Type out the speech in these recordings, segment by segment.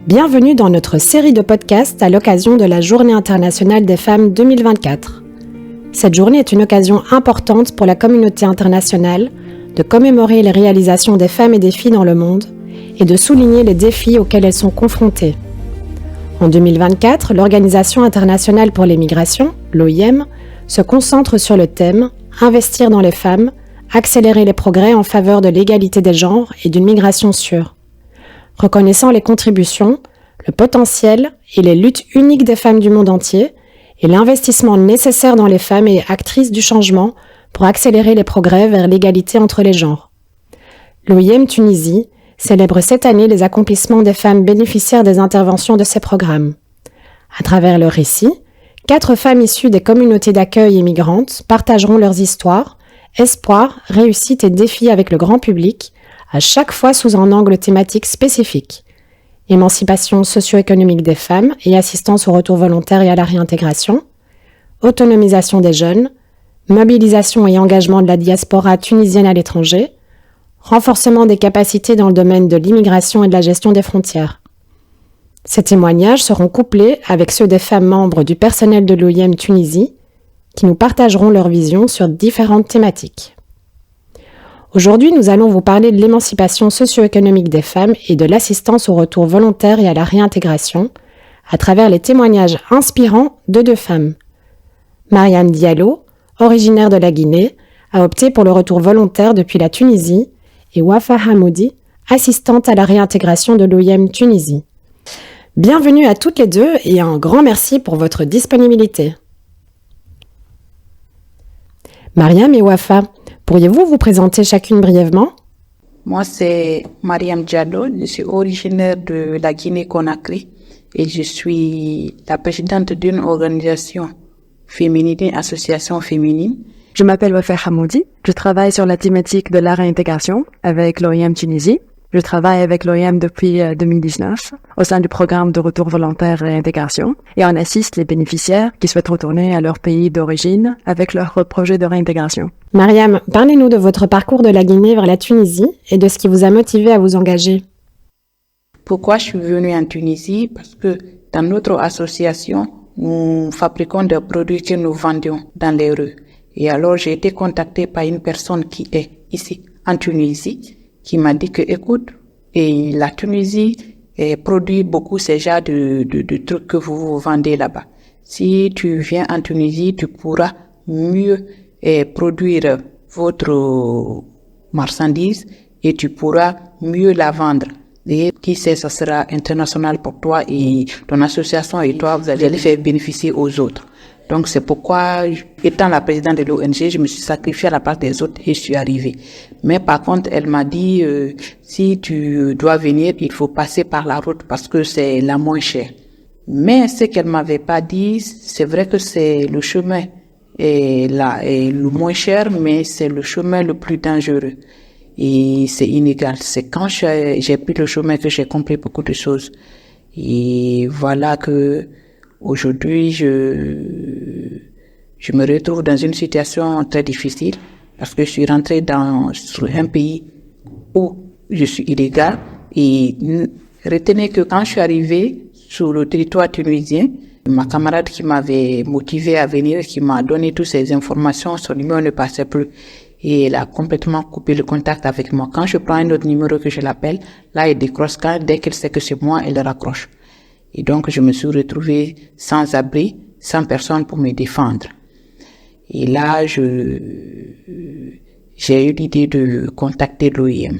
Bienvenue dans notre série de podcasts à l'occasion de la Journée internationale des femmes 2024. Cette journée est une occasion importante pour la communauté internationale de commémorer les réalisations des femmes et des filles dans le monde et de souligner les défis auxquels elles sont confrontées. En 2024, l'Organisation internationale pour les migrations, l'OIM, se concentre sur le thème « Investir dans les femmes, accélérer les progrès en faveur de l'égalité des genres et d'une migration sûre ». Reconnaissant les contributions, le potentiel et les luttes uniques des femmes du monde entier et l'investissement nécessaire dans les femmes et actrices du changement pour accélérer les progrès vers l'égalité entre les genres. L'OIM Tunisie célèbre cette année les accomplissements des femmes bénéficiaires des interventions de ces programmes. À travers leurs récits, 4 femmes issues des communautés d'accueil et migrantes partageront leurs histoires, espoirs, réussites et défis avec le grand public, à chaque fois sous un angle thématique spécifique. Émancipation socio-économique des femmes et assistance au retour volontaire et à la réintégration, autonomisation des jeunes, mobilisation et engagement de la diaspora tunisienne à l'étranger, renforcement des capacités dans le domaine de l'immigration et de la gestion des frontières. Ces témoignages seront couplés avec ceux des femmes membres du personnel de l'OIM Tunisie qui nous partageront leur vision sur différentes thématiques. Aujourd'hui, nous allons vous parler de l'émancipation socio-économique des femmes et de l'assistance au retour volontaire et à la réintégration à travers les témoignages inspirants de 2 femmes. Mariam Diallo, originaire de la Guinée, a opté pour le retour volontaire depuis la Tunisie et Wafa Hamoudi, assistante à la réintégration de l'OIM Tunisie. Bienvenue à toutes les deux et un grand merci pour votre disponibilité. Mariam et Wafa, pourriez-vous vous présenter chacune brièvement ? Moi, c'est Mariam Diallo, je suis originaire de la Guinée-Conakry et je suis la présidente d'une organisation féminine, une association féminine. Je m'appelle Wafa Hamoudi, je travaille sur la thématique de la réintégration avec l'OIM Tunisie. Je travaille avec l'OIM depuis 2019 au sein du programme de retour volontaire et réintégration et on assiste les bénéficiaires qui souhaitent retourner à leur pays d'origine avec leur projet de réintégration. Mariam, parlez-nous de votre parcours de la Guinée vers la Tunisie et de ce qui vous a motivé à vous engager. Pourquoi je suis venue en Tunisie? Parce que dans notre association, nous fabriquons des produits que nous vendions dans les rues. Et alors, j'ai été contactée par une personne qui est ici en Tunisie qui m'a dit que, écoute, et la Tunisie produit beaucoup ces genres de trucs que vous vendez là-bas. Si tu viens en Tunisie, tu pourras mieux produire votre marchandise et tu pourras mieux la vendre. Et qui sait, ça sera international pour toi et ton association et toi, vous allez les faire bénéficier aux autres. Donc c'est pourquoi, étant la présidente de l'ONG, je me suis sacrifiée à la place des autres et je suis arrivée. Mais par contre, elle m'a dit, si tu dois venir, il faut passer par la route parce que c'est la moins chère. Mais ce qu'elle m'avait pas dit, c'est vrai que c'est le chemin est le moins cher, mais c'est le chemin le plus dangereux. Et c'est inégal. C'est quand j'ai pris le chemin que j'ai compris beaucoup de choses. Et voilà que aujourd'hui, je me retrouve dans une situation très difficile parce que je suis rentrée sur un pays où je suis illégale. Et retenez que quand je suis arrivée sur le territoire tunisien, ma camarade qui m'avait motivée à venir, qui m'a donné toutes ces informations, son numéro ne passait plus. Et elle a complètement coupé le contact avec moi. Quand je prends un autre numéro que je l'appelle, là, elle décroche. Dès qu'elle sait que c'est moi, elle raccroche. Et donc, je me suis retrouvée sans abri, sans personne pour me défendre. Et là, j'ai eu l'idée de contacter l'OIM.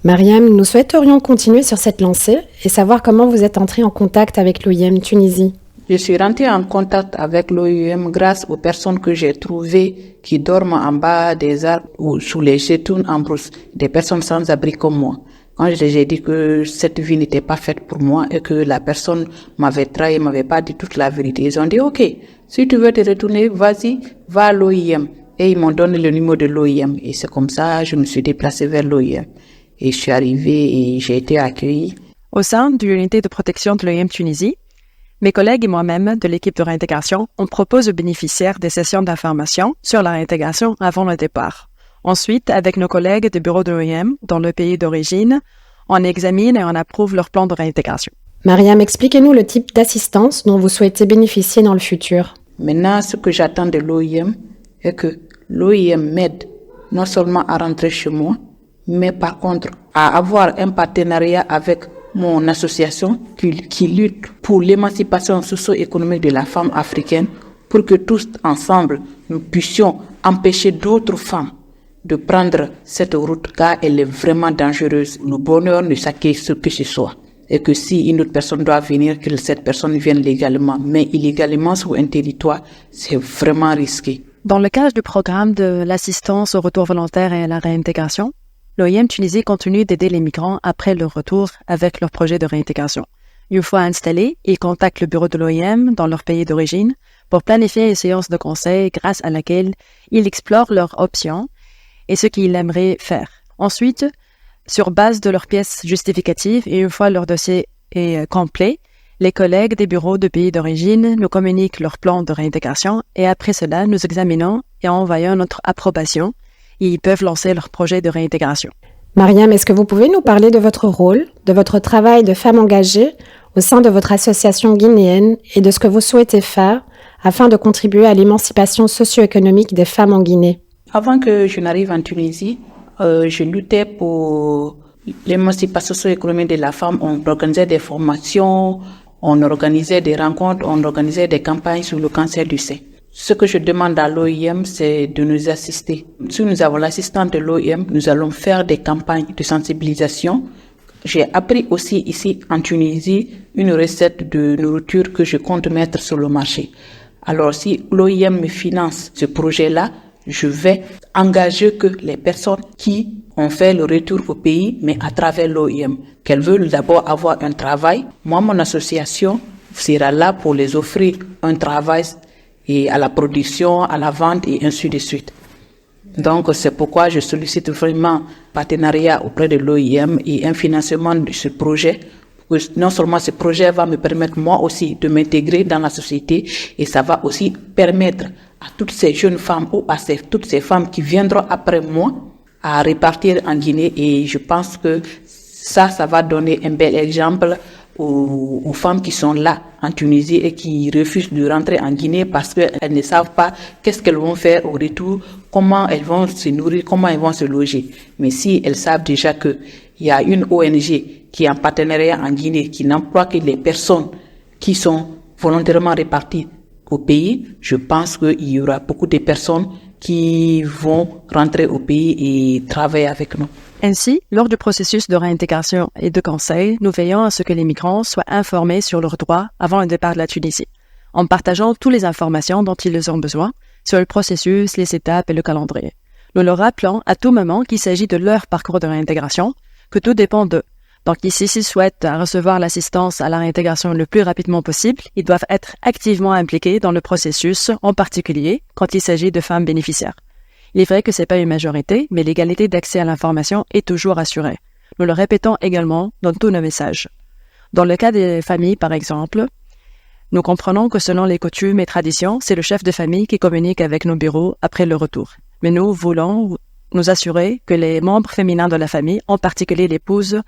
Mariam, nous souhaiterions continuer sur cette lancée et savoir comment vous êtes entrée en contact avec l'OIM Tunisie. Je suis rentrée en contact avec l'OIM grâce aux personnes que j'ai trouvées qui dorment en bas des arbres ou sous les jetons en brousse, des personnes sans abri comme moi. Quand j'ai dit que cette vie n'était pas faite pour moi et que la personne m'avait trahi, m'avait pas dit toute la vérité, ils ont dit OK, si tu veux te retourner, vas-y, va à l'OIM. Et ils m'ont donné le numéro de l'OIM. Et c'est comme ça que je me suis déplacée vers l'OIM. Et je suis arrivée et j'ai été accueillie. Au sein de l'unité de protection de l'OIM Tunisie, mes collègues et moi-même de l'équipe de réintégration, on propose aux bénéficiaires des sessions d'information sur la réintégration avant le départ. Ensuite, avec nos collègues du bureau de l'OIM dans le pays d'origine, on examine et on approuve leur plan de réintégration. Mariam, expliquez-nous le type d'assistance dont vous souhaitez bénéficier dans le futur. Maintenant, ce que j'attends de l'OIM est que l'OIM m'aide non seulement à rentrer chez moi, mais par contre à avoir un partenariat avec mon association qui lutte pour l'émancipation socio-économique de la femme africaine, pour que tous ensemble nous puissions empêcher d'autres femmes de prendre cette route, car elle est vraiment dangereuse. Le bonheur ne s'acquiert ce que ce soit. Et que si une autre personne doit venir, que cette personne vienne légalement. Mais illégalement sur un territoire, c'est vraiment risqué. Dans le cadre du programme de l'assistance au retour volontaire et à la réintégration, l'OIM Tunisie continue d'aider les migrants après leur retour avec leur projet de réintégration. Une fois installés, ils contactent le bureau de l'OIM dans leur pays d'origine pour planifier une séance de conseil grâce à laquelle ils explorent leurs options et ce qu'ils aimeraient faire. Ensuite, sur base de leurs pièces justificatives et une fois leur dossier est complet, les collègues des bureaux de pays d'origine nous communiquent leur plan de réintégration et après cela, nous examinons et envoyons notre approbation et ils peuvent lancer leur projet de réintégration. Mariam, est-ce que vous pouvez nous parler de votre rôle, de votre travail de femme engagée au sein de votre association guinéenne et de ce que vous souhaitez faire afin de contribuer à l'émancipation socio-économique des femmes en Guinée? Avant que je n'arrive en Tunisie, je luttais pour l'émancipation socio-économique de la femme. On organisait des formations, on organisait des rencontres, on organisait des campagnes sur le cancer du sein. Ce que je demande à l'OIM, c'est de nous assister. Si nous avons l'assistante de l'OIM, nous allons faire des campagnes de sensibilisation. J'ai appris aussi ici en Tunisie une recette de nourriture que je compte mettre sur le marché. Alors si l'OIM me finance ce projet-là, je vais engager que les personnes qui ont fait le retour au pays, mais à travers l'OIM, qu'elles veulent d'abord avoir un travail. Moi, mon association sera là pour les offrir un travail et à la production, à la vente et ainsi de suite. Donc, c'est pourquoi je sollicite vraiment partenariat auprès de l'OIM et un financement de ce projet. Non seulement ce projet va me permettre moi aussi de m'intégrer dans la société et ça va aussi permettre à toutes ces jeunes femmes ou à toutes ces femmes qui viendront après moi à repartir en Guinée et je pense que ça va donner un bel exemple aux femmes qui sont là en Tunisie et qui refusent de rentrer en Guinée parce qu'elles ne savent pas qu'est-ce qu'elles vont faire au retour, comment elles vont se nourrir, comment elles vont se loger. Mais si elles savent déjà qu'il y a une ONG qui est en partenariat en Guinée, qui n'emploie que les personnes qui sont volontairement réparties au pays, je pense qu'il y aura beaucoup de personnes qui vont rentrer au pays et travailler avec nous. Ainsi, lors du processus de réintégration et de conseil, nous veillons à ce que les migrants soient informés sur leurs droits avant le départ de la Tunisie, en partageant toutes les informations dont ils ont besoin sur le processus, les étapes et le calendrier. Nous leur rappelons à tout moment qu'il s'agit de leur parcours de réintégration, que tout dépend d'eux. Donc ici, s'ils souhaitent recevoir l'assistance à la réintégration le plus rapidement possible, ils doivent être activement impliqués dans le processus, en particulier quand il s'agit de femmes bénéficiaires. Il est vrai que c'est pas une majorité, mais l'égalité d'accès à l'information est toujours assurée. Nous le répétons également dans tous nos messages. Dans le cas des familles, par exemple, nous comprenons que selon les coutumes et traditions, c'est le chef de famille qui communique avec nos bureaux après le retour. Mais nous voulons nous assurer que les membres féminins de la famille, en particulier l'épouse,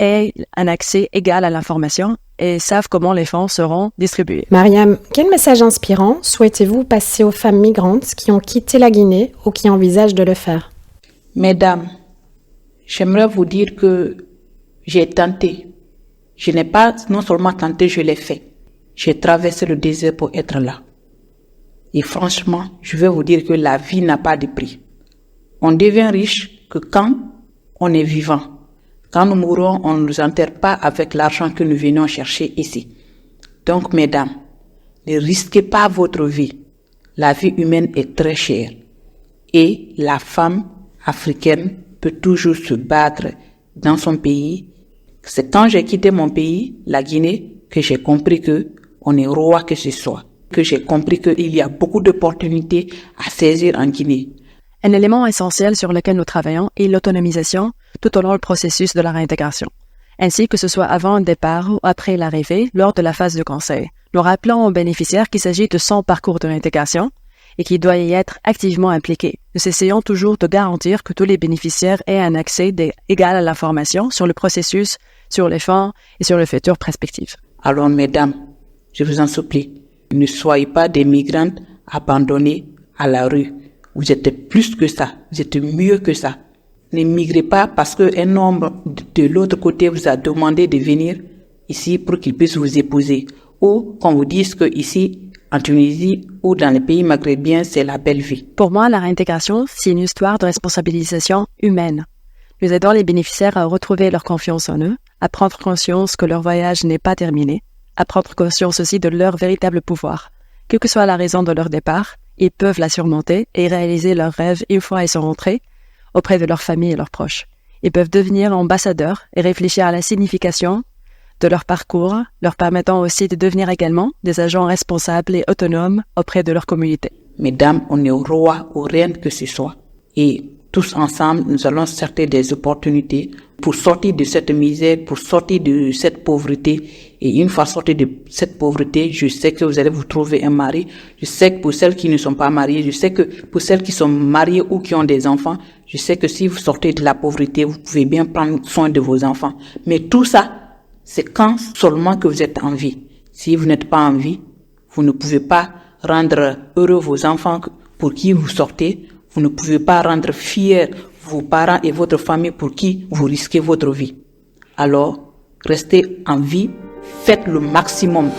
aient un accès égal à l'information et savent comment les fonds seront distribués. Mariam, quel message inspirant souhaitez-vous passer aux femmes migrantes qui ont quitté la Guinée ou qui envisagent de le faire? Mesdames, j'aimerais vous dire que j'ai tenté. Je n'ai pas non seulement tenté, je l'ai fait. J'ai traversé le désert pour être là. Et franchement, je vais vous dire que la vie n'a pas de prix. On devient riche que quand on est vivant. Quand nous mourons, on ne nous enterre pas avec l'argent que nous venons chercher ici. Donc, mesdames, ne risquez pas votre vie. La vie humaine est très chère. Et la femme africaine peut toujours se battre dans son pays. C'est quand j'ai quitté mon pays, la Guinée, que j'ai compris que on est roi que ce soit. Que j'ai compris qu'il y a beaucoup d'opportunités à saisir en Guinée. Un élément essentiel sur lequel nous travaillons est l'autonomisation tout au long du processus de la réintégration, ainsi que ce soit avant le départ ou après l'arrivée lors de la phase de conseil. Nous rappelons aux bénéficiaires qu'il s'agit de son parcours de réintégration et qui doit y être activement impliqué. Nous essayons toujours de garantir que tous les bénéficiaires aient un accès égal à l'information sur le processus, sur les fonds et sur les futures perspectives. Alors, mesdames, je vous en supplie, ne soyez pas des migrantes abandonnées à la rue. Vous êtes plus que ça, vous êtes mieux que ça. Ne migrez pas parce qu'un homme de l'autre côté vous a demandé de venir ici pour qu'il puisse vous épouser. Ou qu'on vous dise que ici, en Tunisie ou dans les pays maghrébiens, c'est la belle vie. Pour moi, la réintégration, c'est une histoire de responsabilisation humaine. Nous aidons les bénéficiaires à retrouver leur confiance en eux, à prendre conscience que leur voyage n'est pas terminé, à prendre conscience aussi de leur véritable pouvoir. Quelle que soit la raison de leur départ, ils peuvent la surmonter et réaliser leurs rêves une fois ils sont rentrés auprès de leur famille et leurs proches. Ils peuvent devenir ambassadeurs et réfléchir à la signification de leur parcours, leur permettant aussi de devenir également des agents responsables et autonomes auprès de leur communauté. Mesdames, on est roi ou reine que ce soit. Et tous ensemble, nous allons chercher des opportunités pour sortir de cette misère, pour sortir de cette pauvreté. Et une fois sortis de cette pauvreté, je sais que vous allez vous trouver un mari. Je sais que pour celles qui ne sont pas mariées, je sais que pour celles qui sont mariées ou qui ont des enfants, je sais que si vous sortez de la pauvreté, vous pouvez bien prendre soin de vos enfants. Mais tout ça, c'est quand seulement que vous êtes en vie. Si vous n'êtes pas en vie, vous ne pouvez pas rendre heureux vos enfants pour qui vous sortez. Vous ne pouvez pas rendre fiers vos parents et votre famille pour qui vous risquez votre vie. Alors, restez en vie, faites le maximum.